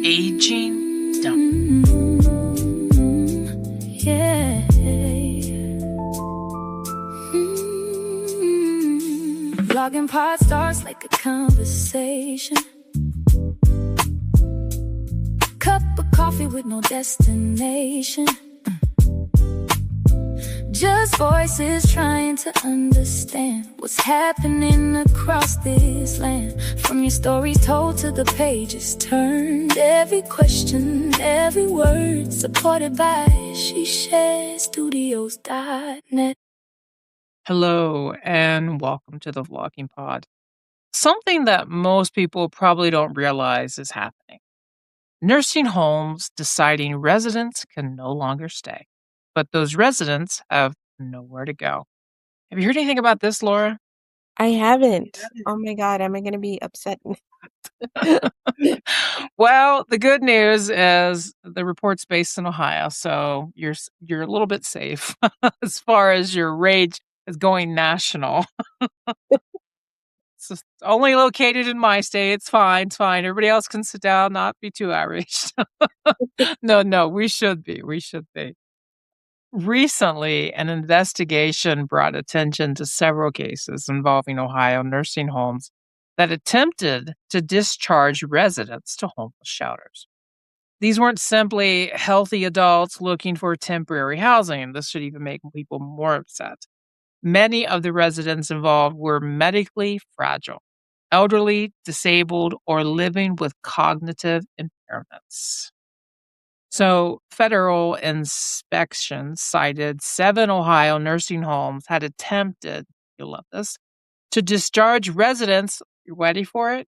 Aging Dump. Yeah. Logging pod starts like a conversation. Cup of coffee with no destination. Just voices trying to understand what's happening across this land. From your stories told to the pages turned. Every question, every word, supported by SheShareStudios.net. Hello and welcome to the Vlogging Pod. Something that most people probably don't realize is happening. Nursing homes deciding residents can no longer stay, but those residents have nowhere to go. Have you heard anything about this, Laura? I haven't. Oh my God, am I going to be upset? Well, the good news is the report's based in Ohio, so you're a little bit safe as far as your rage is going national. It's only located in my state. It's fine. It's fine. Everybody else can sit down, not be too outraged. No, we should be. We should be. Recently, an investigation brought attention to several cases involving Ohio nursing homes that attempted to discharge residents to homeless shelters. These weren't simply healthy adults looking for temporary housing. This should even make people more upset. Many of the residents involved were medically fragile, elderly, disabled, or living with cognitive impairments. So, federal inspections cited 7 Ohio nursing homes had attempted, you'll love this, to discharge residents. You ready for it?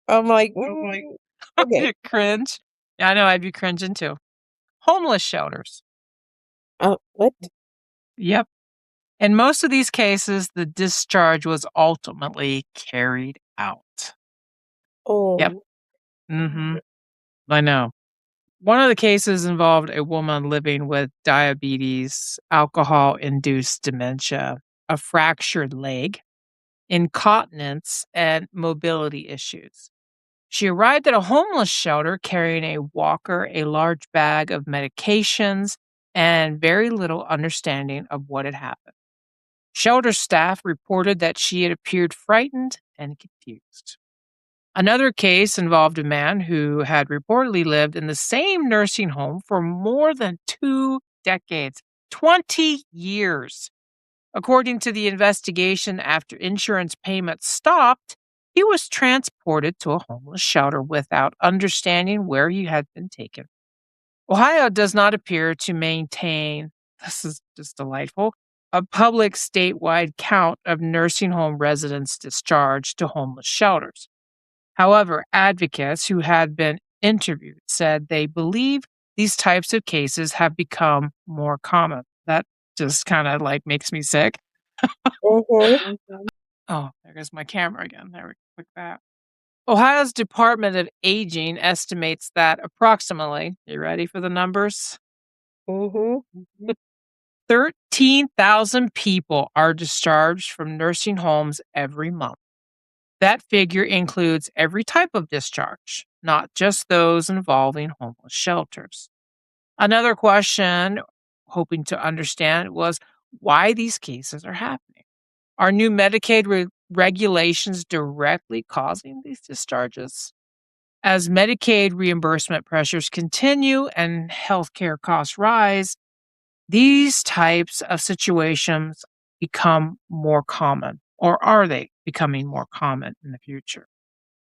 I'm like, okay. You cringe. Yeah, I know, I'd be cringing too. Homeless shelters. Oh, what? Yep. In most of these cases, the discharge was ultimately carried out. Oh, Yep. I know. One of the cases involved a woman living with diabetes, alcohol-induced dementia, a fractured leg, incontinence, and mobility issues. She arrived at a homeless shelter carrying a walker, a large bag of medications, and very little understanding of what had happened. Shelter staff reported that she had appeared frightened and confused. Another case involved a man who had reportedly lived in the same nursing home for more than 2 decades, 20 years. According to the investigation, after insurance payments stopped, he was transported to a homeless shelter without understanding where he had been taken. Ohio does not appear to maintain, this is just delightful, a public statewide count of nursing home residents discharged to homeless shelters. However, advocates who had been interviewed said they believe these types of cases have become more common. That just kind of like makes me sick. mhm. Oh, there goes my camera again. There we go. Click that. Ohio's Department of Aging estimates that approximately, you ready for the numbers? 13,000 people are discharged from nursing homes every month. That figure includes every type of discharge, not just those involving homeless shelters. Another question, hoping to understand, was why these cases are happening. Are new Medicaid regulations directly causing these discharges? As Medicaid reimbursement pressures continue and healthcare costs rise, these types of situations become more common, or are they becoming more common in the future?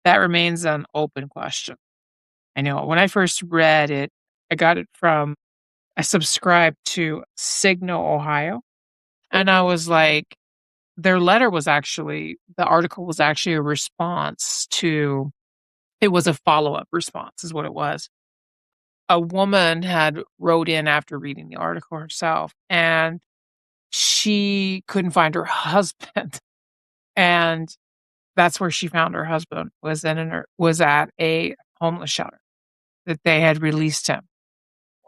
That remains an open question. I know when I first read it, I subscribed to Signal, Ohio, and I was like, the article was actually a response to, it was a follow-up response is what it was. A woman had wrote in after reading the article herself, and she couldn't find her husband. And that's where she found her husband, was at a homeless shelter that they had released him.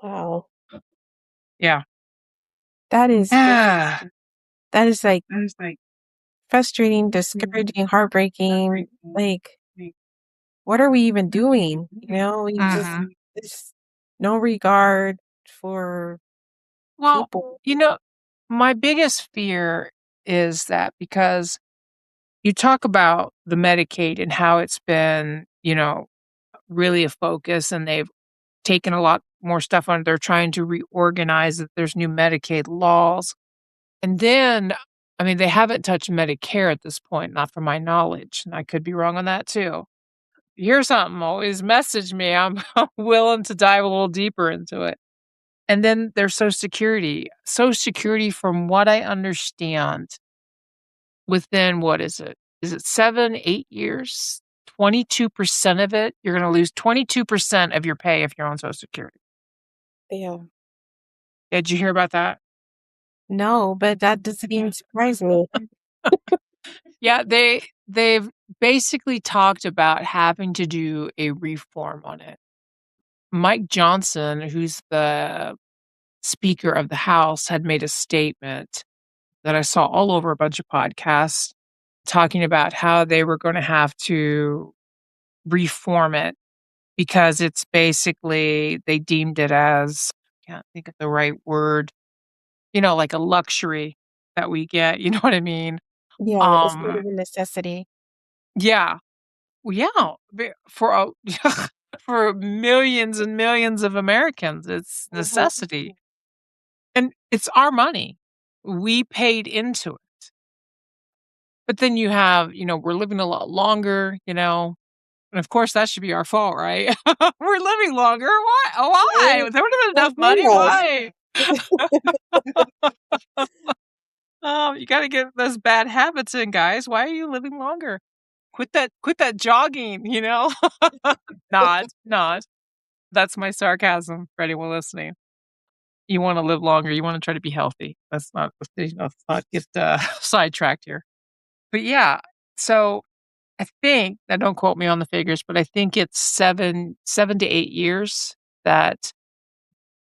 Wow. Yeah. That is Ah, like frustrating, discouraging, heartbreaking. Like, what are we even doing? We just Mhm. there's no regard for Well, people. you know, my biggest fear is that because you talk about the Medicaid and how it's been, really a focus and they've taken a lot more stuff on. They're trying to reorganize it. There's new Medicaid laws. And then, I mean, they haven't touched Medicare at this point, not from my knowledge. And I could be wrong on that too. Here's something, always message me. I'm willing to dive a little deeper into it. And then there's Social Security. Social Security, from what I understand, within what is it? Is it 7, 8 years? 22% of it, you're gonna lose 22% of your pay if you're on Social Security. Yeah. Did you hear about that? No, but that doesn't even surprise me. Yeah, they've basically talked about having to do a reform on it. Mike Johnson, who's the Speaker of the House, had made a statement that I saw all over a bunch of podcasts talking about how they were gonna have to reform it because it's basically they deemed it as can't think of the right word, like a luxury that we get, you know what I mean? Yeah, it's sort Um, of a necessity. yeah. Well, yeah, for a for millions and millions of Americans, it's Mhm. necessity, and it's our money. We paid into it. But then you have, we're living a lot longer, and of course that should be our fault, right? We're living longer. Why? Right? Why? There would have been So enough money. blame us. Why? Oh, you gotta get those bad habits in, guys. Why are you living longer? Quit that jogging, Not. That's my sarcasm for anyone listening. You wanna live longer, you wanna try to be healthy. Let's not get, sidetracked here. But yeah, so I think now don't quote me on the figures, but I think it's 7 to 8 years that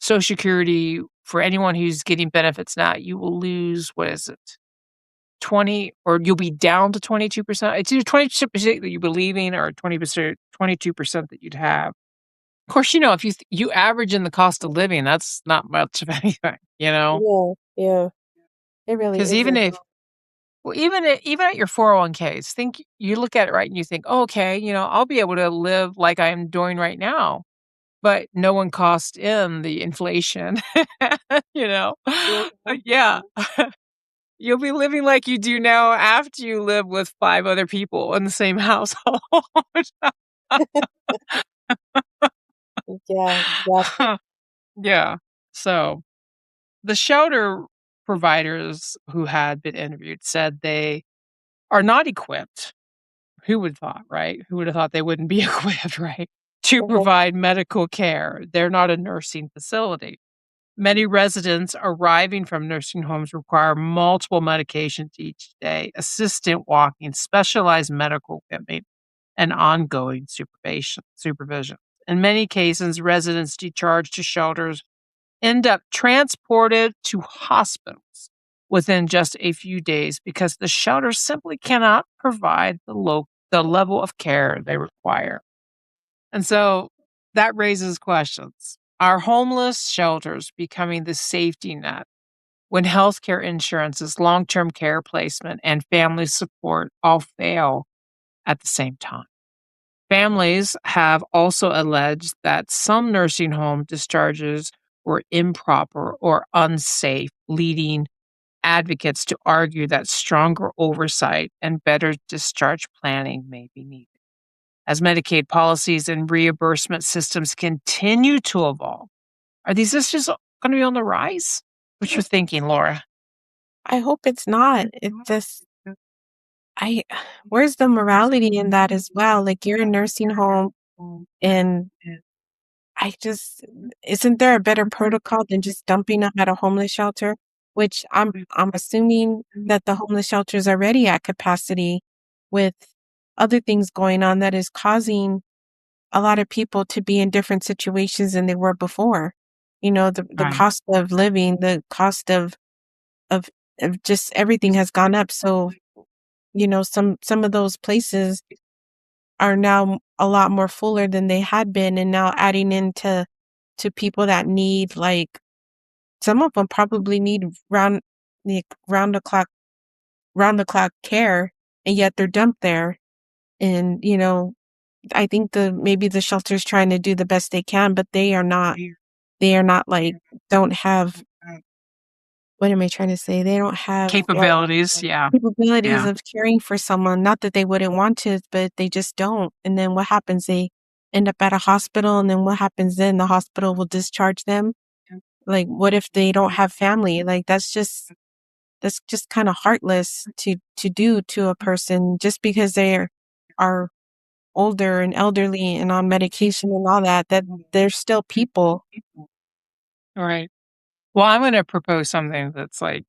Social Security for anyone who's getting benefits now, you will lose, what is it? 20 or you'll be down to 22%. It's either 22% that you'll be leaving or 20%, 22% that you'd have. Of course, if you average in the cost of living, that's not much of anything, Yeah, yeah. It really because even isn't. if well, even at your 401ks, think you look at it, right, and you think, "Oh, okay, I'll be able to live like I'm doing right now." But no one cost in the inflation, you know? Mhm. Yeah. You'll be living like you do now after you live with 5 other people in the same household. Yeah, exactly. Yeah. So, the shelter providers who had been interviewed said they are not equipped. Who would thought, right? Who would have thought they wouldn't be equipped, right? To Mhm. provide medical care. They're not a nursing facility. Many residents arriving from nursing homes require multiple medications each day, assistant walking, specialized medical equipment, and ongoing supervision. In many cases, residents discharged to shelters end up transported to hospitals within just a few days because the shelters simply cannot provide the level of care they require. And so that raises questions. Are homeless shelters becoming the safety net when healthcare insurances, long term care placement, and family support all fail at the same time? Families have also alleged that some nursing home discharges were improper or unsafe, leading advocates to argue that stronger oversight and better discharge planning may be needed. As Medicaid policies and reimbursement systems continue to evolve, are these issues going to be on the rise? What you're thinking, Laura? I hope it's not. It's just I where's the morality in that as well? Like, you're a nursing home, and I just isn't there a better protocol than just dumping them at a homeless shelter? Which I'm assuming that the homeless shelter is already at capacity with other things going on that is causing a lot of people to be in different situations than they were before. The Right. cost of living, the cost of of just everything has gone up. So, some of those places are now a lot more fuller than they had been, and now adding into to people that need, like some of them probably need round the clock care, and yet they're dumped there. And, I think maybe the shelter's trying to do the best they can, but they are not, like, don't have what am I trying to say? They don't have Capabilities, yeah, capabilities yeah. of caring for someone, not that they wouldn't want to, but they just don't, and then what happens? They end up at a hospital, and then what happens then? The hospital will discharge them? Like, what if they don't have family? Like, that's just kinda heartless to do to a person just because are older and elderly and on medication and all that they're still people. Right. Well, I'm gonna propose something that's like,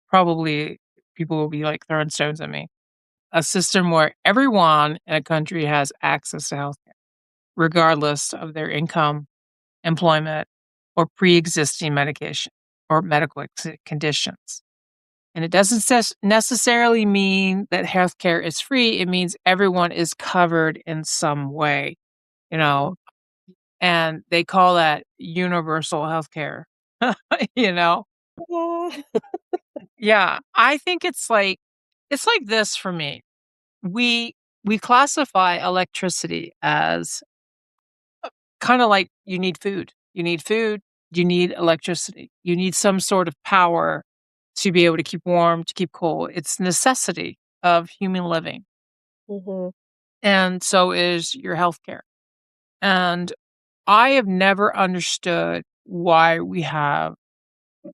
probably people will be, like, throwing stones at me. A system where everyone in a country has access to healthcare, regardless of their income, employment, or pre-existing medication or medical conditions. And it doesn't necessarily mean that healthcare is free. It means everyone is covered in some way, you know, and they call that universal healthcare, you know? Yeah, I think it's like this for me. We classify electricity as kinda like you need food. You need food, you need electricity. You need some sort of power to be able to keep warm, to keep cool. It's necessity of human living, Mhm, and so is your healthcare. And I have never understood why we have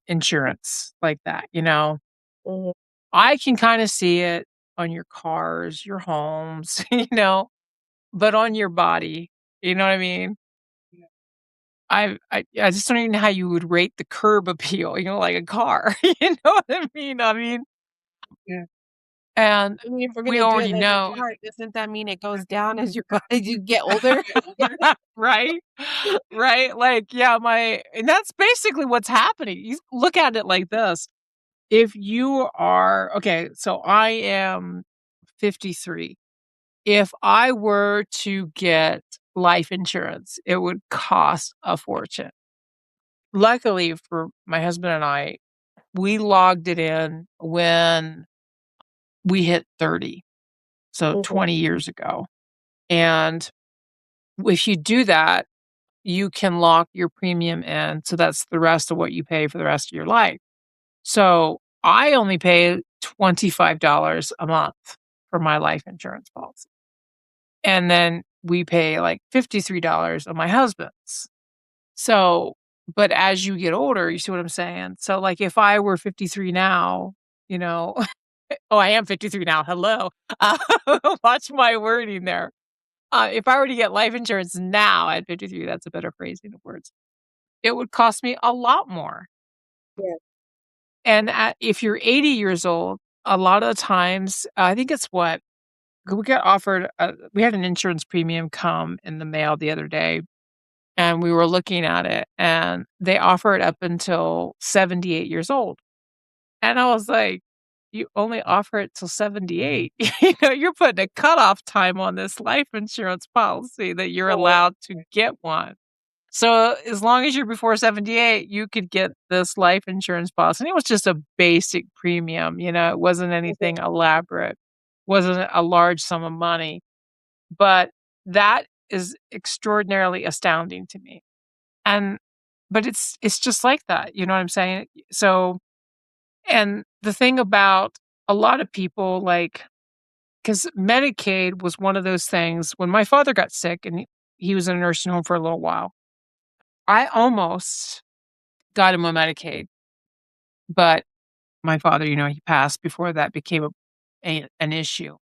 insurance like that, you know? mhm, I can kinda see it on your cars, your homes, but on your body, you know what I mean? I just don't even know how you would rate the curb appeal, like a car, you know what I mean? Yeah. And I mean, if we're we gonna do it already like a know. chart, doesn't that mean it goes down as as you get older? Right? Right? Like, yeah, and that's basically what's happening. You look at it like this. If you are okay, so I am 53. If I were to get life insurance, it would cost a fortune. Luckily for my husband and I, we logged it in when we hit 30, so Mhm, 20 years ago. And if you do that, you can lock your premium in, so that's the rest of what you pay for the rest of your life. So, I only pay $25 a month for my life insurance policy, and then we pay, like, $53 on my husband's. So but as you get older, you see what I'm saying? So, like, if I were 53 now, you know oh, I am 53 now, hello. Uh, watch my wording there. If I were to get life insurance now at 53, that's a better phrasing of words, it would cost me a lot more. yeah, And if you're 80 years old, a lot of the times, I think it's what we got offered, we had an insurance premium come in the mail the other day, and we were looking at it, and they offer it up until 78 years old. And I was like, "You only offer it till 78." You're putting a cutoff time on this life insurance policy that you're right, allowed to get one. So, as long as you're before 78, you could get this life insurance policy, and it was just a basic premium, it wasn't mhm, anything elaborate, wasn't a large sum of money, but that is extraordinarily astounding to me, and but it's just like that, you know what I'm saying? So and the thing about a lot of people, like, because Medicaid was one of those things when my father got sick and he was in a nursing home for a little while, I almost got him on Medicaid, but my father, he passed before that became an issue.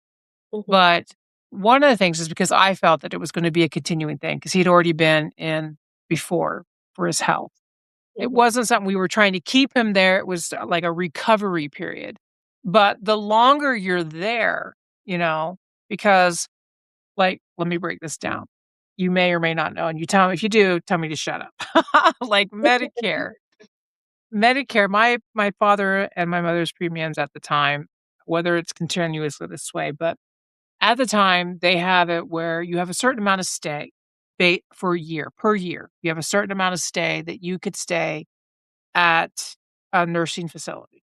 mhm, But one of the things is because I felt that it was gonna be a continuing thing because 'cause he'd already been in before for his health. It mhm, wasn't something we were trying to keep him there, it was, like a recovery period. But the longer you're there, you know, because, like, let me break this down. You may or may not know, and you tell me if you do, tell me to shut up. Like Medicare, my father and my mother's premiums at the time, whether it's continuously this way, but At the time, they have it where you have a certain amount of stay for a year, per year. You have a certain amount of stay that you could stay at a nursing facility.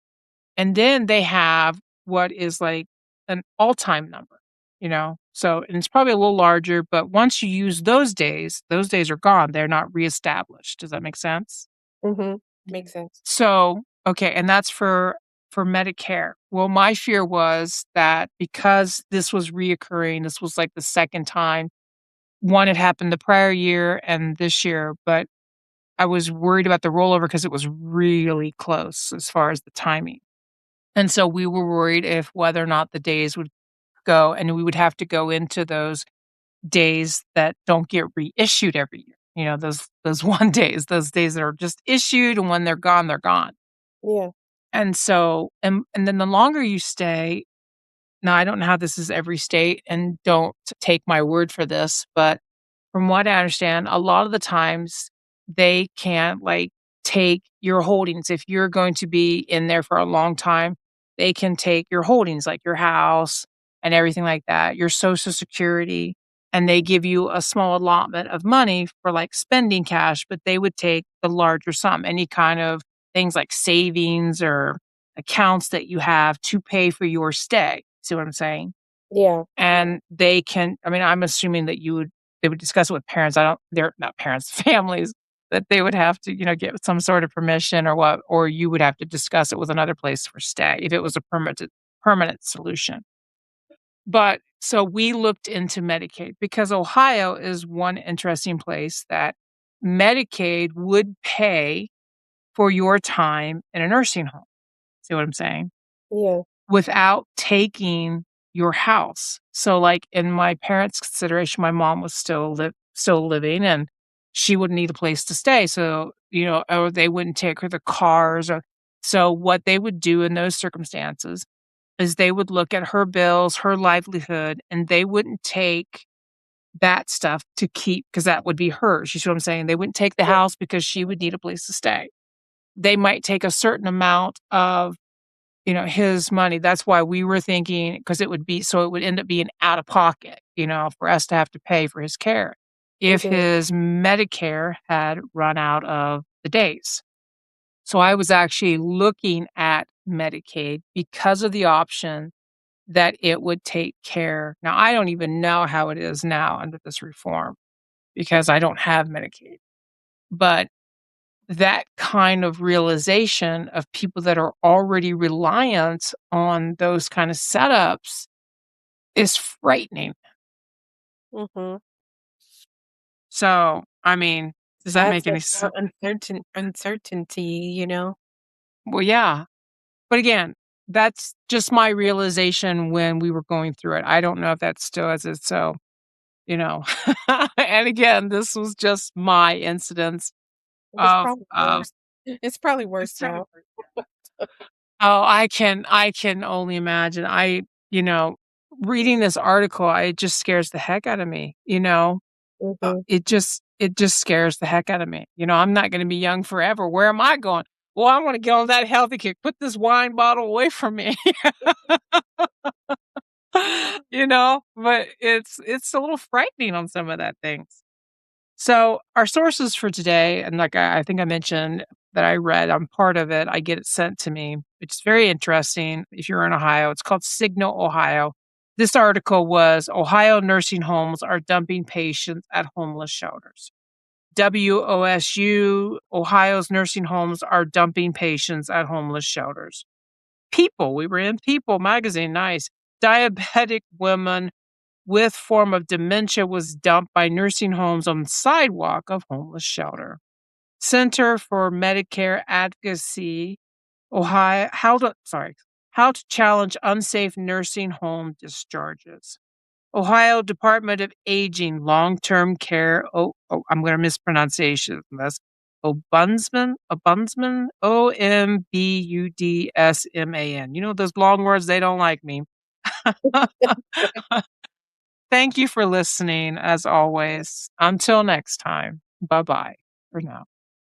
And then they have what is like an all-time number, you know? So, and it's probably a little larger, but once you use those days are gone. They're not reestablished. Does that make sense? Mhm. Makes sense. So, okay, and that's for Medicare. Well, my fear was that because this was reoccurring, this was like the second time. One had happened the prior year and this year, but I was worried about the rollover because it was really close as far as the timing. And so we were worried if whether or not the days would go and we would have to go into those days that don't get reissued every year. You know, those one days, those days that are just issued and when they're gone, they're gone. Yeah. And so and then the longer you stay, now I don't know how this is every state and don't take my word for this, but from what I understand, a lot of the times they can't like take your holdings. If you're going to be in there for a long time, they can take your holdings, like your house and everything like that, your social security, and they give you a small allotment of money for like spending cash, but they would take the larger sum, any kind of things like savings or accounts that you have to pay for your stay. See what I'm saying? Yeah. And they can I mean, I'm assuming that they would discuss it with parents. I don't they're not parents, families, that they would have to, get some sort of permission or what, or you would have to discuss it with another place for stay if it was a permanent solution. But so we looked into Medicaid because Ohio is one interesting place that Medicaid would pay for your time in a nursing home. See what I'm saying? Yeah. Without taking your house. So, like, in my parents' consideration, my mom was still living, and she would need a place to stay, so, or they wouldn't take her the cars or so what they would do in those circumstances is they would look at her bills, her livelihood, and they wouldn't take that stuff to keep because that would be hers, you see what I'm saying? They wouldn't take the Yeah. house because she would need a place to stay. They might take a certain amount of his money. That's why we were thinking because it would end up being out of pocket, for us to have to pay for his care if Mhm. his Medicare had run out of the days. So I was actually looking at Medicaid because of the option that it would take care. Now, I don't even know how it is now under this reform because I don't have Medicaid. But that kind of realization of people that are already reliant on those kind of setups is frightening. Mhm. So, I mean, does that That's make a any sense? uncertainty, Well, yeah. But again, that's just my realization when we were going through it. I don't know if that still is it. So, you know, and again, this was just my incidents It's of, probably worse. It's probably worse now. oh, I can only imagine. You know, reading this article, it just scares the heck out of me, Mhm. it just scares the heck out of me. I'm not gonna be young forever. Where am I going? Well, I wanna get on that healthy kick. Put this wine bottle away from me. But it's a little frightening on some of that things. So our sources for today, and like I think I mentioned that I read, I'm part of it. I get it sent to me, which is very interesting. If you're in Ohio, it's called Signal, Ohio. This article was Ohio nursing homes are dumping patients at homeless shelters. WOSU, Ohio's nursing homes are dumping patients at homeless shelters. People, we were in People magazine, nice. Diabetic women with form of dementia was dumped by nursing homes on the sidewalk of homeless shelter. Center for Medicare Advocacy, Ohio, how to challenge unsafe nursing home discharges. Ohio Department of Aging, Long-Term Care. I'm going to mispronunciation. That's Obudsman, Ombudsman. Those long words, they don't like me. Thank you for listening, as always. Until next time, bye bye for now.